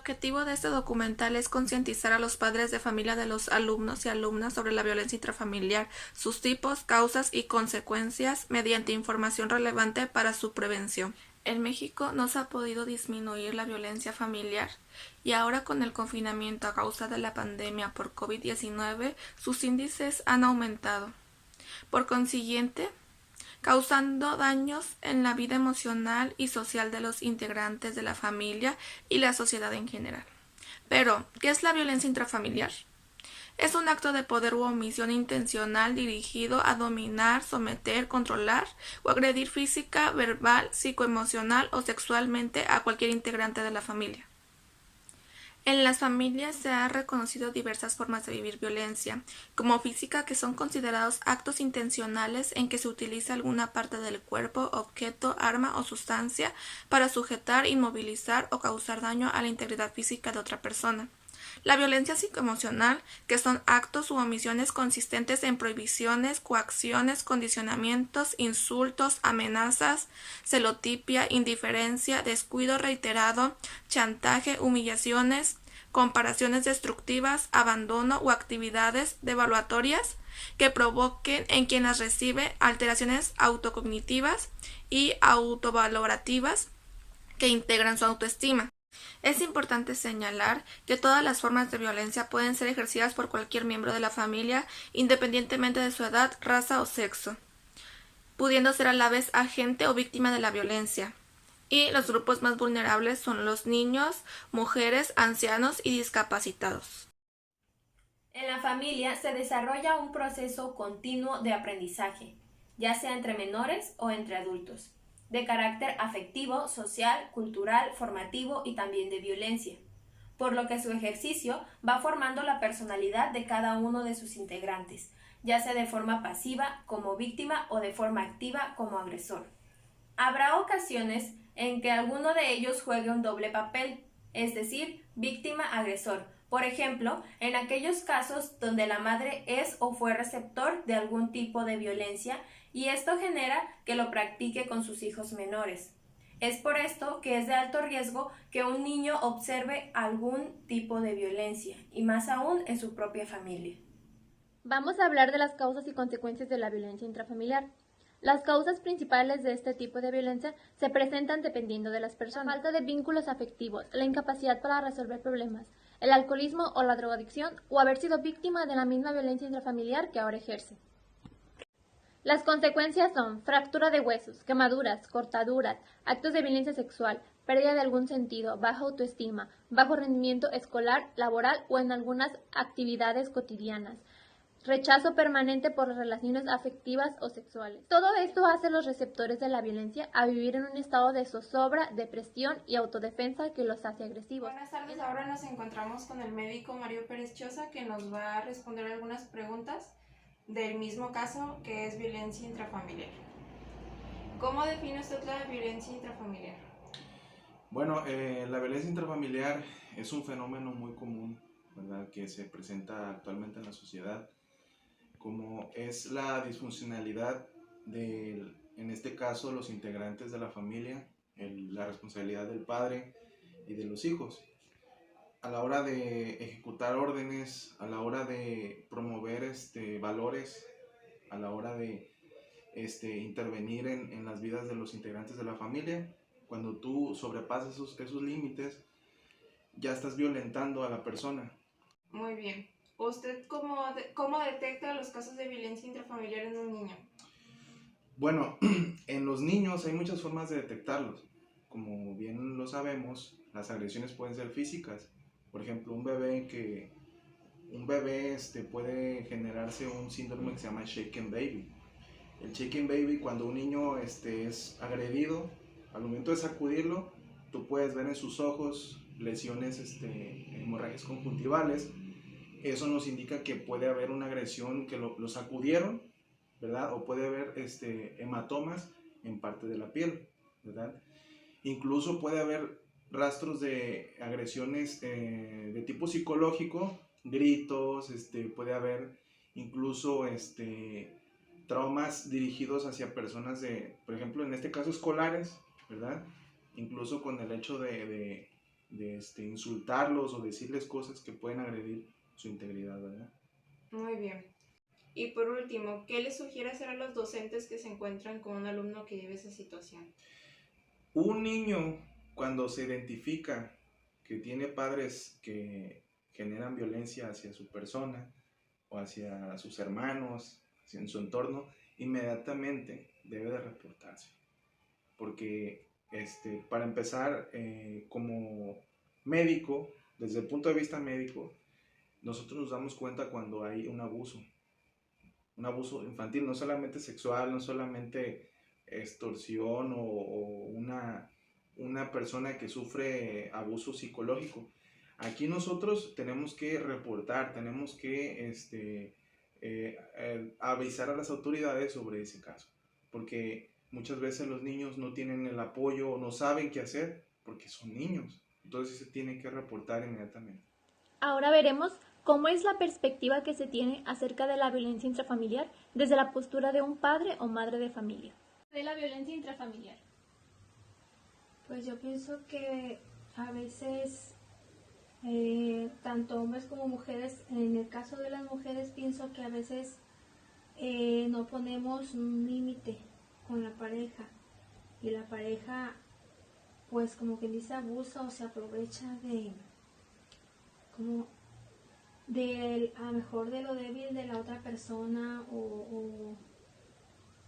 objetivo de este documental es concientizar a los padres de familia de los alumnos y alumnas sobre la violencia intrafamiliar, sus tipos, causas y consecuencias mediante información relevante para su prevención. En México no se ha podido disminuir la violencia familiar y ahora con el confinamiento a causa de la pandemia por COVID-19 sus índices han aumentado. Por consiguiente, causando daños en la vida emocional y social de los integrantes de la familia y la sociedad en general. Pero, ¿qué es la violencia intrafamiliar? Es un acto de poder u omisión intencional dirigido a dominar, someter, controlar o agredir física, verbal, psicoemocional o sexualmente a cualquier integrante de la familia. En las familias se han reconocido diversas formas de vivir violencia, como física, que son considerados actos intencionales en que se utiliza alguna parte del cuerpo, objeto, arma o sustancia para sujetar, inmovilizar o causar daño a la integridad física de otra persona. La violencia psicoemocional, que son actos u omisiones consistentes en prohibiciones, coacciones, condicionamientos, insultos, amenazas, celotipia, indiferencia, descuido reiterado, chantaje, humillaciones, comparaciones destructivas, abandono o actividades devaluatorias que provoquen en quien las recibe alteraciones autocognitivas y autovalorativas que integran su autoestima. Es importante señalar que todas las formas de violencia pueden ser ejercidas por cualquier miembro de la familia, independientemente de su edad, raza o sexo, pudiendo ser a la vez agente o víctima de la violencia. Y los grupos más vulnerables son los niños, mujeres, ancianos y discapacitados. En la familia se desarrolla un proceso continuo de aprendizaje, ya sea entre menores o entre adultos, de carácter afectivo, social, cultural, formativo y también de violencia, por lo que su ejercicio va formando la personalidad de cada uno de sus integrantes, ya sea de forma pasiva como víctima o de forma activa como agresor. Habrá ocasiones en que alguno de ellos juegue un doble papel, es decir, víctima-agresor. Por ejemplo, en aquellos casos donde la madre es o fue receptor de algún tipo de violencia y esto genera que lo practique con sus hijos menores. Es por esto que es de alto riesgo que un niño observe algún tipo de violencia, y más aún en su propia familia. Vamos a hablar de las causas y consecuencias de la violencia intrafamiliar. Las causas principales de este tipo de violencia se presentan dependiendo de las personas. La falta de vínculos afectivos, la incapacidad para resolver problemas, el alcoholismo o la drogadicción, o haber sido víctima de la misma violencia intrafamiliar que ahora ejerce. Las consecuencias son fractura de huesos, quemaduras, cortaduras, actos de violencia sexual, pérdida de algún sentido, baja autoestima, bajo rendimiento escolar, laboral o en algunas actividades cotidianas, rechazo permanente por las relaciones afectivas o sexuales. Todo esto hace a los receptores de la violencia a vivir en un estado de zozobra, depresión y autodefensa que los hace agresivos. Buenas tardes, ahora nos encontramos con el médico Mario Pérez Choza, que nos va a responder algunas preguntas del mismo caso, que es violencia intrafamiliar. ¿Cómo define usted la violencia intrafamiliar? Bueno, la violencia intrafamiliar es un fenómeno muy común, ¿verdad?, que se presenta actualmente en la sociedad, como es la disfuncionalidad de, en este caso, los integrantes de la familia, la responsabilidad del padre y de los hijos a la hora de ejecutar órdenes, a la hora de promover valores, a la hora de intervenir en las vidas de los integrantes de la familia. Cuando tú sobrepasas esos límites, ya estás violentando a la persona. Muy bien. ¿Usted cómo detecta los casos de violencia intrafamiliar en un niño? Bueno, en los niños hay muchas formas de detectarlos. Como bien lo sabemos, las agresiones pueden ser físicas. Por ejemplo, un bebé puede generarse un síndrome que se llama shaken baby. El shaken baby, cuando un niño es agredido, al momento de sacudirlo, tú puedes ver en sus ojos lesiones, hemorragias conjuntivales. Eso nos indica que puede haber una agresión, que lo sacudieron, ¿verdad? O puede haber hematomas en parte de la piel, ¿verdad? Incluso puede haber rastros de agresiones de tipo psicológico, gritos, puede haber incluso traumas dirigidos hacia personas por ejemplo, en este caso escolares, ¿verdad? Incluso con el hecho de insultarlos o decirles cosas que pueden agredir su integridad, ¿verdad? Muy bien. Y por último, ¿qué les sugiere hacer a los docentes que se encuentran con un alumno que vive esa situación? Un niño, cuando se identifica que tiene padres que generan violencia hacia su persona o hacia sus hermanos, hacia en su entorno, inmediatamente debe de reportarse. Porque para empezar, como médico, desde el punto de vista médico, nosotros nos damos cuenta cuando hay un abuso infantil, no solamente sexual, no solamente extorsión o una persona que sufre abuso psicológico. Aquí nosotros tenemos que reportar, tenemos que avisar a las autoridades sobre ese caso, porque muchas veces los niños no tienen el apoyo o no saben qué hacer porque son niños, entonces se tiene que reportar inmediatamente. Ahora veremos cómo es la perspectiva que se tiene acerca de la violencia intrafamiliar desde la postura de un padre o madre de familia. De la violencia intrafamiliar. Pues yo pienso que a veces tanto hombres como mujeres, en el caso de las mujeres pienso que a veces no ponemos un límite con la pareja y la pareja pues como que dice abusa o se aprovecha a lo mejor de lo débil de la otra persona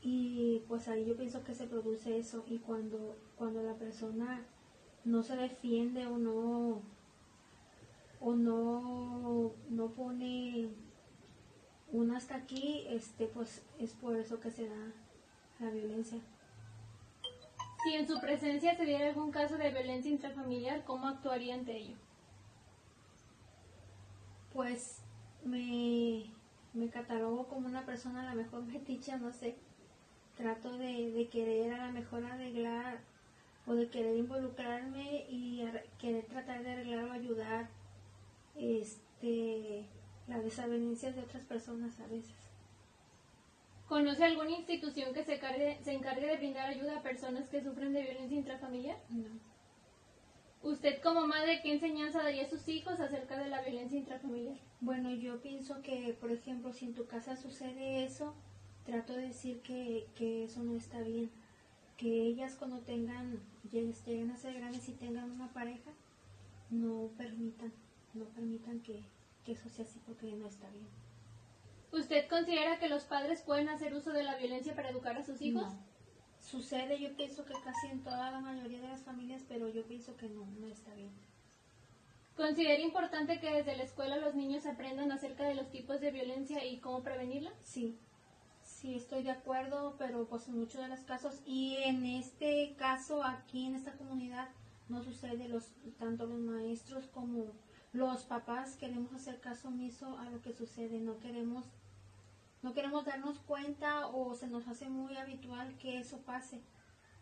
y pues ahí yo pienso que se produce eso y cuando la persona no se defiende o no pone un hasta aquí, pues es por eso que se da la violencia. Si en su presencia se diera algún caso de violencia intrafamiliar, ¿cómo actuaría ante ello? Pues me catalogo como una persona a lo mejor metiche, no sé. Trato de querer a lo mejor arreglar o de querer involucrarme y querer tratar de arreglar o ayudar las desavenencias de otras personas a veces. ¿Conoce alguna institución que se encargue de brindar ayuda a personas que sufren de violencia intrafamiliar? No. ¿Usted como madre qué enseñanza daría a sus hijos acerca de la violencia intrafamiliar? Bueno, yo pienso que, por ejemplo, si en tu casa sucede eso, trato de decir que eso no está bien. Que ellas cuando lleguen a ser grandes y tengan una pareja, no permitan que eso sea así porque no está bien. ¿Usted considera que los padres pueden hacer uso de la violencia para educar a sus hijos? No. Sucede, yo pienso que casi en toda la mayoría de las familias, pero yo pienso que no está bien. ¿Considera importante que desde la escuela los niños aprendan acerca de los tipos de violencia y cómo prevenirla? Sí, estoy de acuerdo, pero pues en muchos de los casos, y en este caso aquí en esta comunidad no sucede, tanto los maestros como los papás queremos hacer caso omiso a lo que sucede, no queremos darnos cuenta o se nos hace muy habitual que eso pase.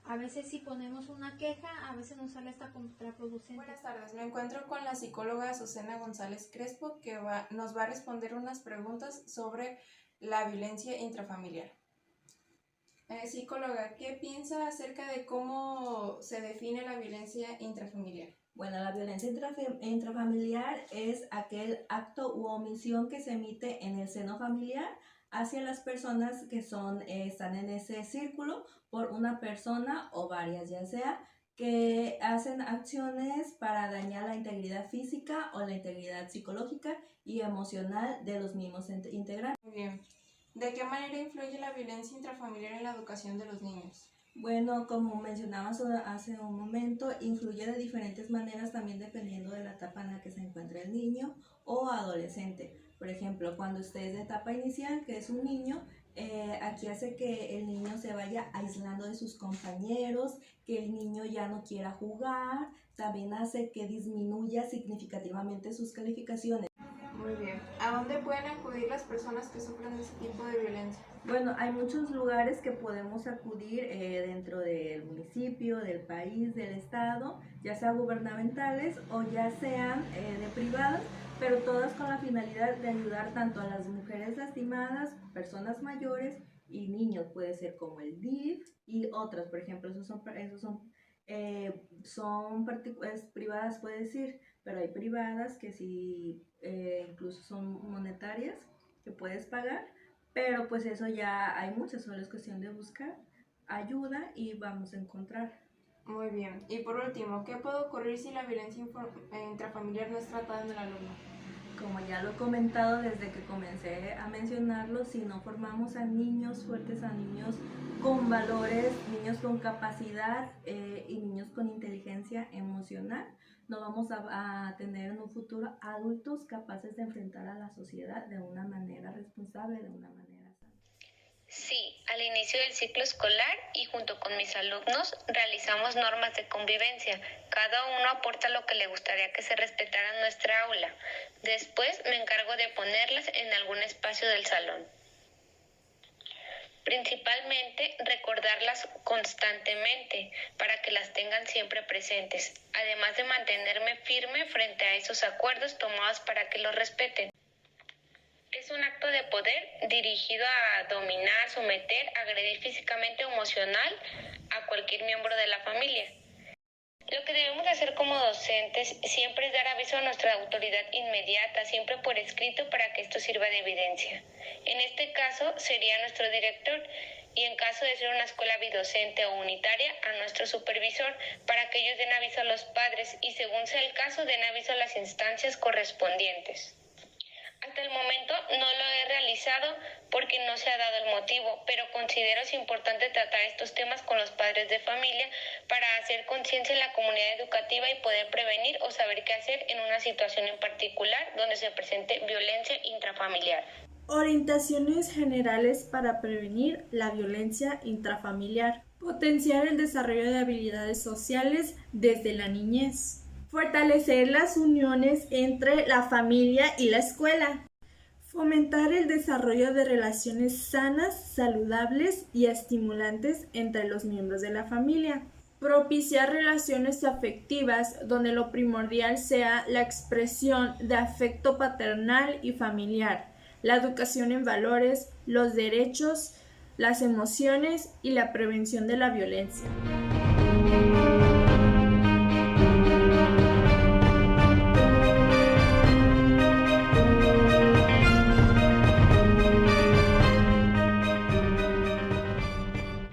A veces si ponemos una queja, a veces nos sale hasta contraproducente. Buenas tardes, me encuentro con la psicóloga Azucena González Crespo que nos va a responder unas preguntas sobre la violencia intrafamiliar. Psicóloga, ¿qué piensa acerca de cómo se define la violencia intrafamiliar? Bueno, la violencia intrafamiliar es aquel acto u omisión que se emite en el seno familiar hacia las personas que están en ese círculo por una persona o varias, ya sea que hacen acciones para dañar la integridad física o la integridad psicológica y emocional de los mismos integrantes. Muy bien. ¿De qué manera influye la violencia intrafamiliar en la educación de los niños? Bueno, como mencionabas hace un momento, influye de diferentes maneras también dependiendo de la etapa en la que se encuentra el niño o adolescente. Por ejemplo, cuando usted es de etapa inicial, que es un niño, aquí hace que el niño se vaya aislando de sus compañeros, que el niño ya no quiera jugar, también hace que disminuya significativamente sus calificaciones. Muy bien. ¿A dónde pueden acudir las personas que sufren de ese tipo de violencia? Bueno, hay muchos lugares que podemos acudir dentro del municipio, del país, del estado, ya sea gubernamentales o ya sean de privadas, pero todas con la finalidad de ayudar tanto a las mujeres lastimadas, personas mayores y niños, puede ser como el DIF y otras, por ejemplo, esos son privadas, puede decir, pero hay privadas que sí, incluso son monetarias, que puedes pagar, pero pues eso ya hay muchas, solo es cuestión de buscar ayuda y vamos a encontrar. Muy bien. Y por último, ¿qué puede ocurrir si la violencia intrafamiliar no es tratada en el alumno? Como ya lo he comentado desde que comencé a mencionarlo, si no formamos a niños fuertes, a niños con valores, niños con capacidad y niños con inteligencia emocional, no vamos a tener en un futuro adultos capaces de enfrentar a la sociedad de una manera responsable, de una manera sana. Sí, al inicio del ciclo escolar y junto con mis alumnos realizamos normas de convivencia. Cada uno aporta lo que le gustaría que se respetara en nuestra aula. Después me encargo de ponerlas en algún espacio del salón. Principalmente recordarlas constantemente para que las tengan siempre presentes, además de mantenerme firme frente a esos acuerdos tomados para que los respeten. Es un acto de poder dirigido a dominar, someter, agredir físicamente o emocional a cualquier miembro de la familia. Lo que debemos hacer como docentes siempre es dar aviso a nuestra autoridad inmediata, siempre por escrito, para que esto sirva de evidencia. En este caso sería nuestro director, y en caso de ser una escuela bidocente o unitaria, a nuestro supervisor, para que ellos den aviso a los padres y, según sea el caso, den aviso a las instancias correspondientes. Hasta el momento no lo he realizado porque no se ha dado el motivo, pero considero es importante tratar estos temas con los padres de familia para hacer conciencia en la comunidad educativa y poder prevenir o saber qué hacer en una situación en particular donde se presente violencia intrafamiliar. Orientaciones generales para prevenir la violencia intrafamiliar. Potenciar el desarrollo de habilidades sociales desde la niñez. Fortalecer las uniones entre la familia y la escuela. Fomentar el desarrollo de relaciones sanas, saludables y estimulantes entre los miembros de la familia. Propiciar relaciones afectivas donde lo primordial sea la expresión de afecto paternal y familiar, la educación en valores, los derechos, las emociones y la prevención de la violencia.